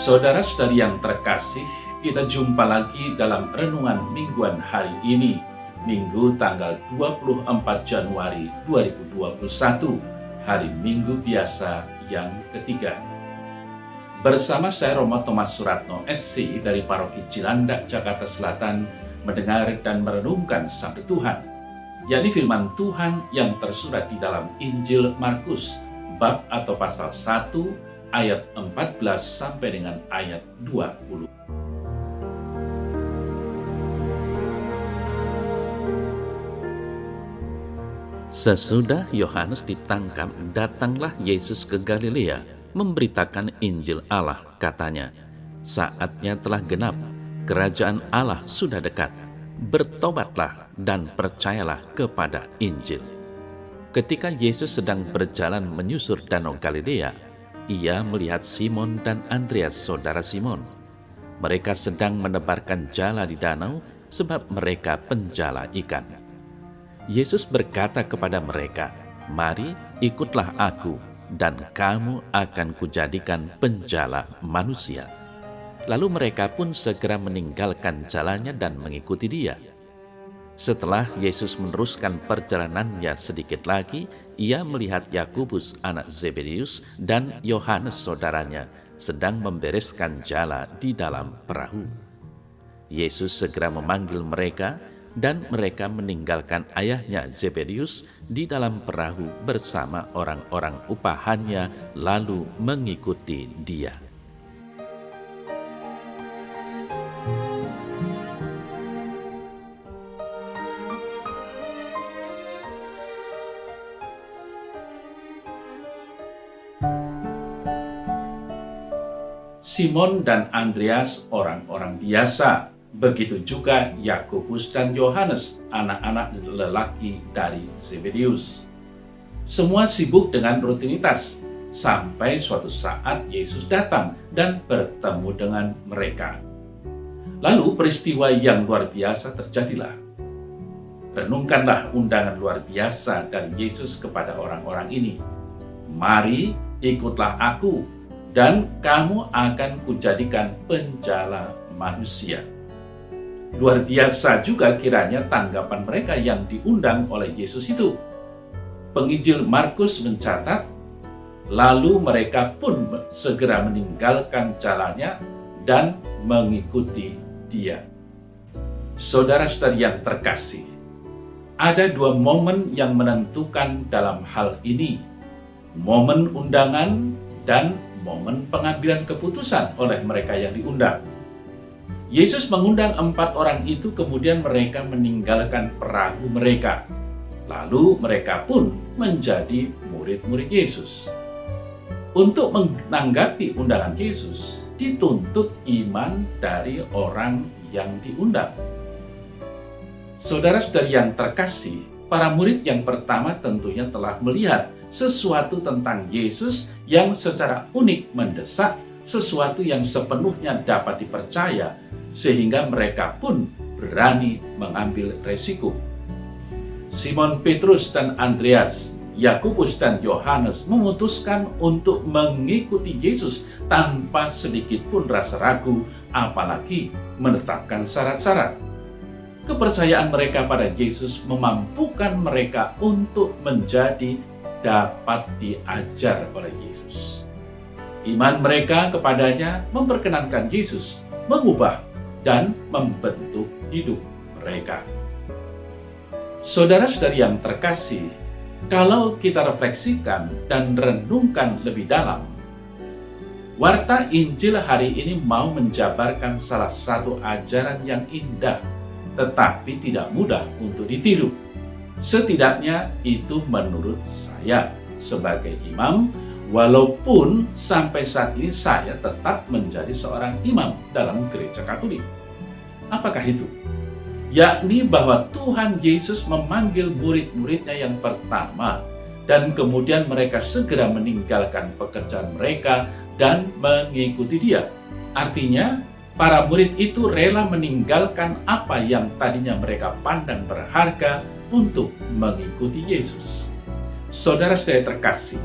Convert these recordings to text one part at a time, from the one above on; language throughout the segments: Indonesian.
Saudara-saudari yang terkasih, kita jumpa lagi dalam renungan mingguan hari ini, Minggu tanggal 24 Januari 2021, hari Minggu biasa yang ketiga. Bersama saya Romo Thomas Suratno, SC dari Paroki Cilandak, Jakarta Selatan, mendengar dan merenungkan Sabda Tuhan, yakni firman Tuhan yang tersurat di dalam Injil Markus, bab atau pasal 1, ayat 14 sampai dengan ayat 20. Sesudah Yohanes ditangkap, datanglah Yesus ke Galilea, memberitakan Injil Allah, katanya, "Saatnya telah genap, kerajaan Allah sudah dekat. Bertobatlah dan percayalah kepada Injil." Ketika Yesus sedang berjalan menyusur danau Galilea, ia melihat Simon dan Andreas, saudara Simon. Mereka sedang menebarkan jala di danau sebab mereka penjala ikan. Yesus berkata kepada mereka, "Mari ikutlah aku, dan kamu akan kujadikan penjala manusia." Lalu mereka pun segera meninggalkan jalannya dan mengikuti dia. Setelah Yesus meneruskan perjalanannya sedikit lagi, ia melihat Yakobus anak Zebedeus dan Yohanes saudaranya sedang membereskan jala di dalam perahu. Yesus segera memanggil mereka, dan mereka meninggalkan ayahnya Zebedeus di dalam perahu bersama orang-orang upahannya, lalu mengikuti dia. Simon dan Andreas orang-orang biasa, begitu juga Yakobus dan Yohanes, anak-anak lelaki dari Zebedeus. Semua sibuk dengan rutinitas, sampai suatu saat Yesus datang dan bertemu dengan mereka. Lalu peristiwa yang luar biasa terjadilah. Renungkanlah undangan luar biasa dari Yesus kepada orang-orang ini. "Mari ikutlah aku, dan kamu akan kujadikan penjala manusia." Luar biasa juga kiranya tanggapan mereka yang diundang oleh Yesus itu. Penginjil Markus mencatat, lalu mereka pun segera meninggalkan jalannya dan mengikuti dia. Saudara-saudari yang terkasih, ada dua momen yang menentukan dalam hal ini. Momen undangan dan momen pengambilan keputusan oleh mereka yang diundang. Yesus mengundang 4 orang itu, kemudian mereka meninggalkan perahu mereka. Lalu mereka pun menjadi murid-murid Yesus. Untuk menanggapi undangan Yesus, dituntut iman dari orang yang diundang. Saudara-saudari yang terkasih, para murid yang pertama tentunya telah melihat sesuatu tentang Yesus yang secara unik mendesak, sesuatu yang sepenuhnya dapat dipercaya, sehingga mereka pun berani mengambil resiko. Simon Petrus dan Andreas, Yakobus dan Yohanes memutuskan untuk mengikuti Yesus tanpa sedikit pun rasa ragu, apalagi menetapkan syarat-syarat. Kepercayaan mereka pada Yesus memampukan mereka untuk menjadi dapat diajar oleh Yesus. Iman mereka kepadanya memperkenankan Yesus mengubah dan membentuk hidup mereka. Saudara-saudari yang terkasih, kalau kita refleksikan dan renungkan lebih dalam, warta Injil hari ini mau menjabarkan salah satu ajaran yang indah, tetapi tidak mudah untuk ditiru. Setidaknya itu menurut saya sebagai imam, walaupun sampai saat ini saya tetap menjadi seorang imam dalam gereja Katolik. Apakah itu? Yakni bahwa Tuhan Yesus memanggil murid-muridnya yang pertama, dan kemudian mereka segera meninggalkan pekerjaan mereka dan mengikuti dia. Artinya, para murid itu rela meninggalkan apa yang tadinya mereka pandang berharga untuk mengikuti Yesus. Saudara-saudari terkasih,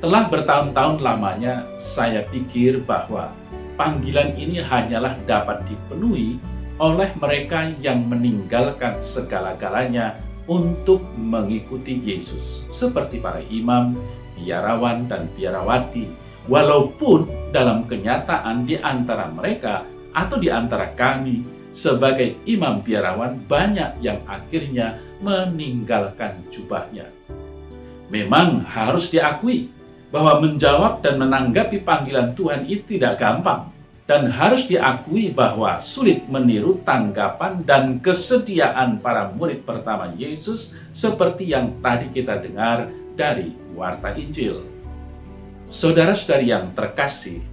telah bertahun-tahun lamanya saya pikir bahwa panggilan ini hanyalah dapat dipenuhi oleh mereka yang meninggalkan segala-galanya untuk mengikuti Yesus, seperti para imam, biarawan, dan biarawati. Walaupun dalam kenyataan di antara mereka atau di antara kami sebagai imam biarawan banyak yang akhirnya meninggalkan jubahnya. Memang harus diakui bahwa menjawab dan menanggapi panggilan Tuhan itu tidak gampang, dan harus diakui bahwa sulit meniru tanggapan dan kesediaan para murid pertama Yesus seperti yang tadi kita dengar dari warta Injil. Saudara-saudari yang terkasih,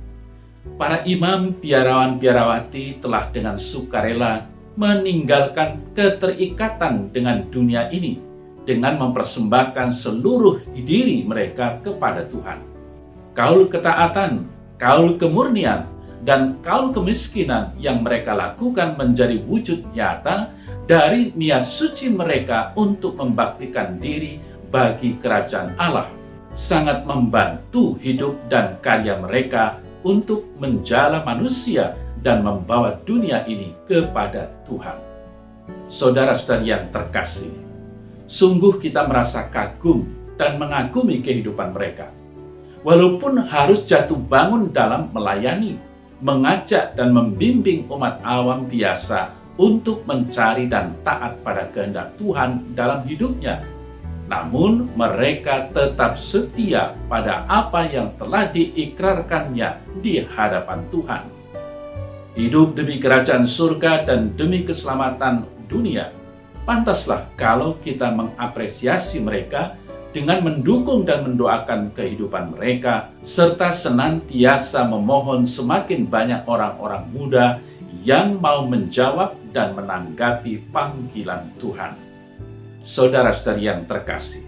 para imam biarawan-biarawati telah dengan sukarela meninggalkan keterikatan dengan dunia ini dengan mempersembahkan seluruh diri mereka kepada Tuhan. Kaul ketaatan, kaul kemurnian, dan kaul kemiskinan yang mereka lakukan menjadi wujud nyata dari niat suci mereka untuk membaktikan diri bagi kerajaan Allah. Sangat membantu hidup dan karya mereka untuk menjala manusia dan membawa dunia ini kepada Tuhan. Saudara-saudari yang terkasih, sungguh kita merasa kagum dan mengagumi kehidupan mereka. Walaupun harus jatuh bangun dalam melayani, mengajak dan membimbing umat awam biasa untuk mencari dan taat pada kehendak Tuhan dalam hidupnya, namun mereka tetap setia pada apa yang telah diikrarkannya di hadapan Tuhan. Hidup demi kerajaan surga dan demi keselamatan dunia. Pantaslah kalau kita mengapresiasi mereka dengan mendukung dan mendoakan kehidupan mereka, serta senantiasa memohon semakin banyak orang-orang muda yang mau menjawab dan menanggapi panggilan Tuhan. Saudara-saudari yang terkasih,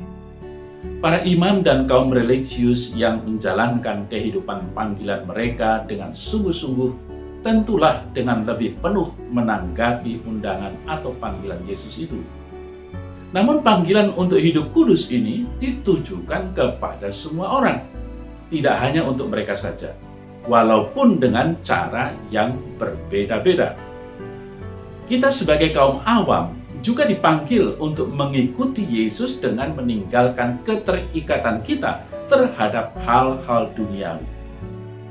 para imam dan kaum religius yang menjalankan kehidupan panggilan mereka dengan sungguh-sungguh tentulah dengan lebih penuh menanggapi undangan atau panggilan Yesus itu. Namun panggilan untuk hidup kudus ini ditujukan kepada semua orang, tidak hanya untuk mereka saja, walaupun dengan cara yang berbeda-beda. Kita sebagai kaum awam juga dipanggil untuk mengikuti Yesus dengan meninggalkan keterikatan kita terhadap hal-hal duniawi.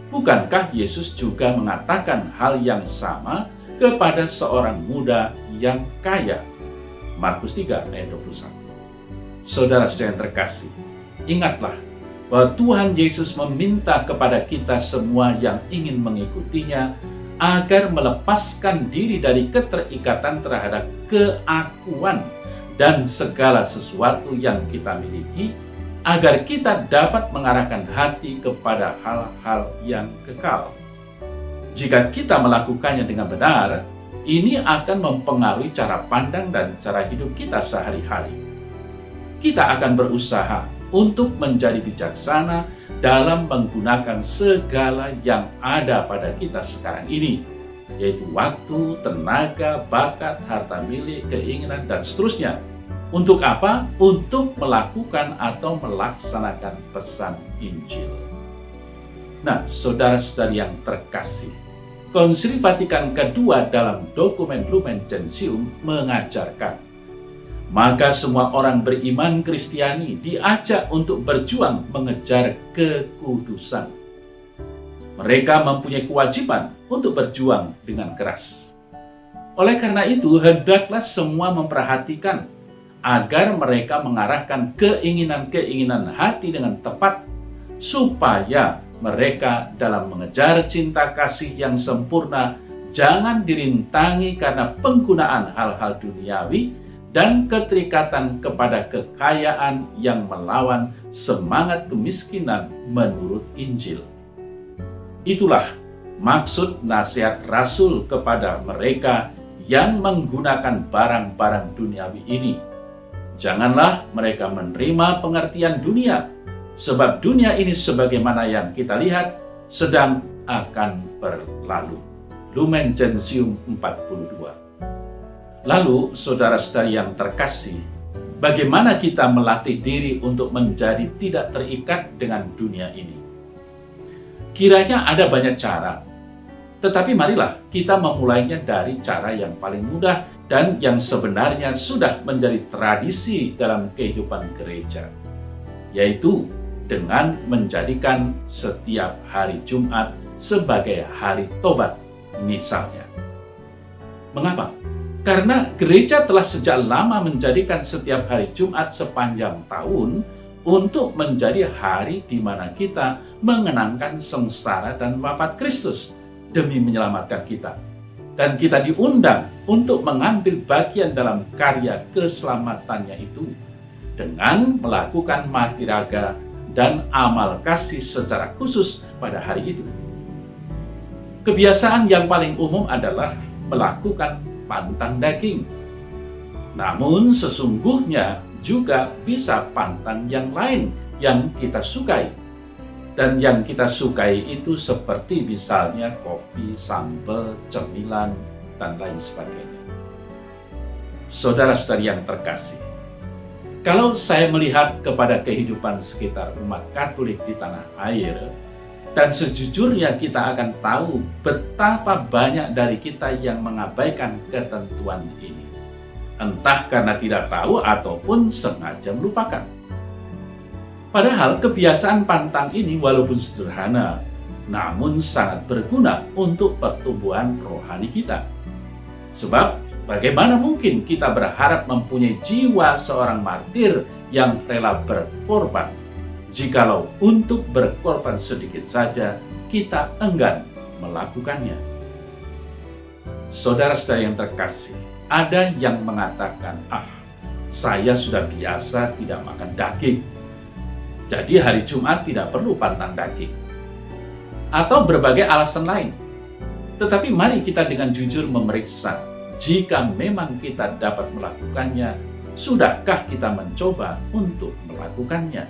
Bukankah Yesus juga mengatakan hal yang sama kepada seorang muda yang kaya? Markus 3 ayat 21. Saudara-saudara yang terkasih, ingatlah bahwa Tuhan Yesus meminta kepada kita semua yang ingin mengikutinya agar melepaskan diri dari keterikatan terhadap keakuan dan segala sesuatu yang kita miliki, agar kita dapat mengarahkan hati kepada hal-hal yang kekal. Jika kita melakukannya dengan benar, ini akan mempengaruhi cara pandang dan cara hidup kita sehari-hari. Kita akan berusaha untuk menjadi bijaksana dalam menggunakan segala yang ada pada kita sekarang ini, yaitu waktu, tenaga, bakat, harta milik, keinginan, dan seterusnya. Untuk apa? Untuk melakukan atau melaksanakan pesan Injil. Nah, saudara-saudari yang terkasih, Konsili Vatikan II dalam dokumen Lumen Gentium mengajarkan, maka semua orang beriman Kristiani diajak untuk berjuang mengejar kekudusan. Mereka mempunyai kewajiban untuk berjuang dengan keras. Oleh karena itu, hendaklah semua memperhatikan agar mereka mengarahkan keinginan-keinginan hati dengan tepat, supaya mereka dalam mengejar cinta kasih yang sempurna jangan dirintangi karena penggunaan hal-hal duniawi dan keterikatan kepada kekayaan yang melawan semangat kemiskinan menurut Injil. Itulah maksud nasihat Rasul kepada mereka yang menggunakan barang-barang duniawi ini. Janganlah mereka menerima pengertian dunia, sebab dunia ini sebagaimana yang kita lihat sedang akan berlalu. Lumen Gentium 42. Lalu, saudara-saudari yang terkasih, bagaimana kita melatih diri untuk menjadi tidak terikat dengan dunia ini? Kiranya ada banyak cara, Tetapi marilah kita memulainya dari cara yang paling mudah dan yang sebenarnya sudah menjadi tradisi dalam kehidupan gereja, yaitu dengan menjadikan setiap hari Jumat sebagai hari tobat misalnya. Mengapa? Karena gereja telah sejak lama menjadikan setiap hari Jumat sepanjang tahun untuk menjadi hari di mana kita mengenangkan sengsara dan wafat Kristus demi menyelamatkan kita. Dan kita diundang untuk mengambil bagian dalam karya keselamatannya itu dengan melakukan mati raga dan amal kasih secara khusus pada hari itu. Kebiasaan yang paling umum adalah melakukan pantang daging. Namun sesungguhnya juga bisa pantang yang lain yang kita sukai. Dan yang kita sukai itu seperti misalnya kopi, sambal, cemilan, dan lain sebagainya. Saudara-saudari yang terkasih, kalau saya melihat kepada kehidupan sekitar umat Katolik di tanah air, dan sejujurnya kita akan tahu betapa banyak dari kita yang mengabaikan ketentuan ini. Entah karena tidak tahu ataupun sengaja melupakan. Padahal kebiasaan pantang ini walaupun sederhana, namun sangat berguna untuk pertumbuhan rohani kita. Sebab bagaimana mungkin kita berharap mempunyai jiwa seorang martir yang rela berkorban, jikalau untuk berkorban sedikit saja kita enggan melakukannya. Saudara-saudara yang terkasih, ada yang mengatakan, saya sudah biasa tidak makan daging, jadi hari Jumat tidak perlu pantang daging. Atau berbagai alasan lain. Tetapi mari kita dengan jujur memeriksa, jika memang kita dapat melakukannya, sudahkah kita mencoba untuk melakukannya?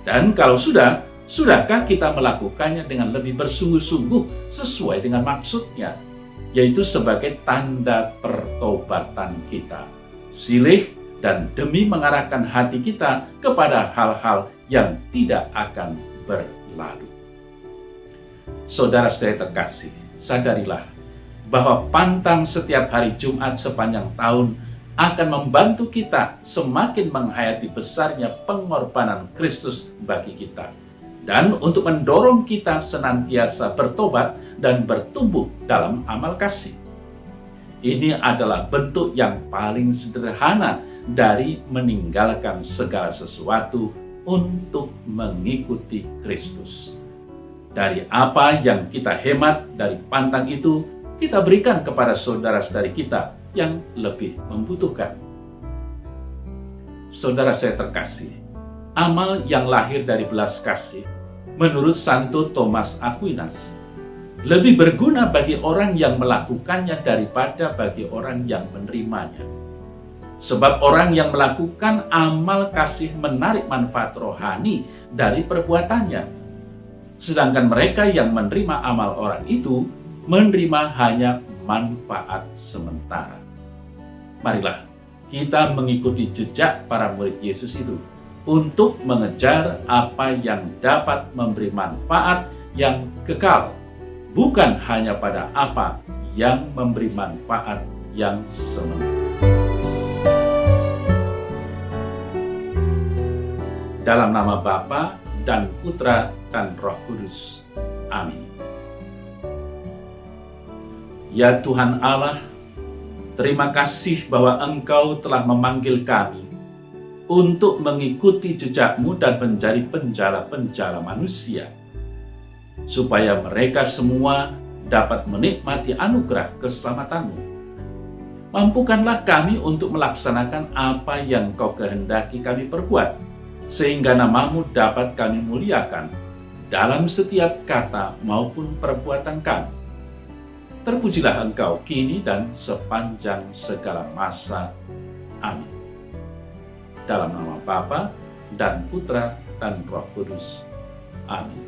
Dan kalau sudahkah kita melakukannya dengan lebih bersungguh-sungguh sesuai dengan maksudnya, yaitu sebagai tanda pertobatan kita, silih dan demi mengarahkan hati kita kepada hal-hal yang tidak akan berlalu. Saudara-saudari terkasih, sadarilah bahwa pantang setiap hari Jumat sepanjang tahun akan membantu kita semakin menghayati besarnya pengorbanan Kristus bagi kita, dan untuk mendorong kita senantiasa bertobat dan bertumbuh dalam amal kasih. Ini adalah bentuk yang paling sederhana dari meninggalkan segala sesuatu untuk mengikuti Kristus. Dari apa yang kita hemat dari pantang itu, kita berikan kepada saudara-saudari kita yang lebih membutuhkan. Saudara saya terkasih, amal yang lahir dari belas kasih, menurut Santo Thomas Aquinas, lebih berguna bagi orang yang melakukannya daripada bagi orang yang menerimanya. Sebab orang yang melakukan amal kasih menarik manfaat rohani dari perbuatannya. Sedangkan mereka yang menerima amal orang itu menerima hanya manfaat sementara. Marilah kita mengikuti jejak para murid Yesus itu untuk mengejar apa yang dapat memberi manfaat yang kekal, bukan hanya pada apa yang memberi manfaat yang sementara. Dalam nama Bapa dan Putra dan Roh Kudus. Amin. Ya Tuhan Allah, terima kasih bahwa Engkau telah memanggil kami untuk mengikuti jejak-Mu dan menjadi penjala-penjala manusia, supaya mereka semua dapat menikmati anugerah keselamatan-Mu. Mampukanlah kami untuk melaksanakan apa yang Kau kehendaki kami perbuat, sehingga nama-Mu dapat kami muliakan dalam setiap kata maupun perbuatan kami. Terpujilah Engkau kini dan sepanjang segala masa. Amin. Dalam nama Bapa dan Putra dan Roh Kudus. Amin.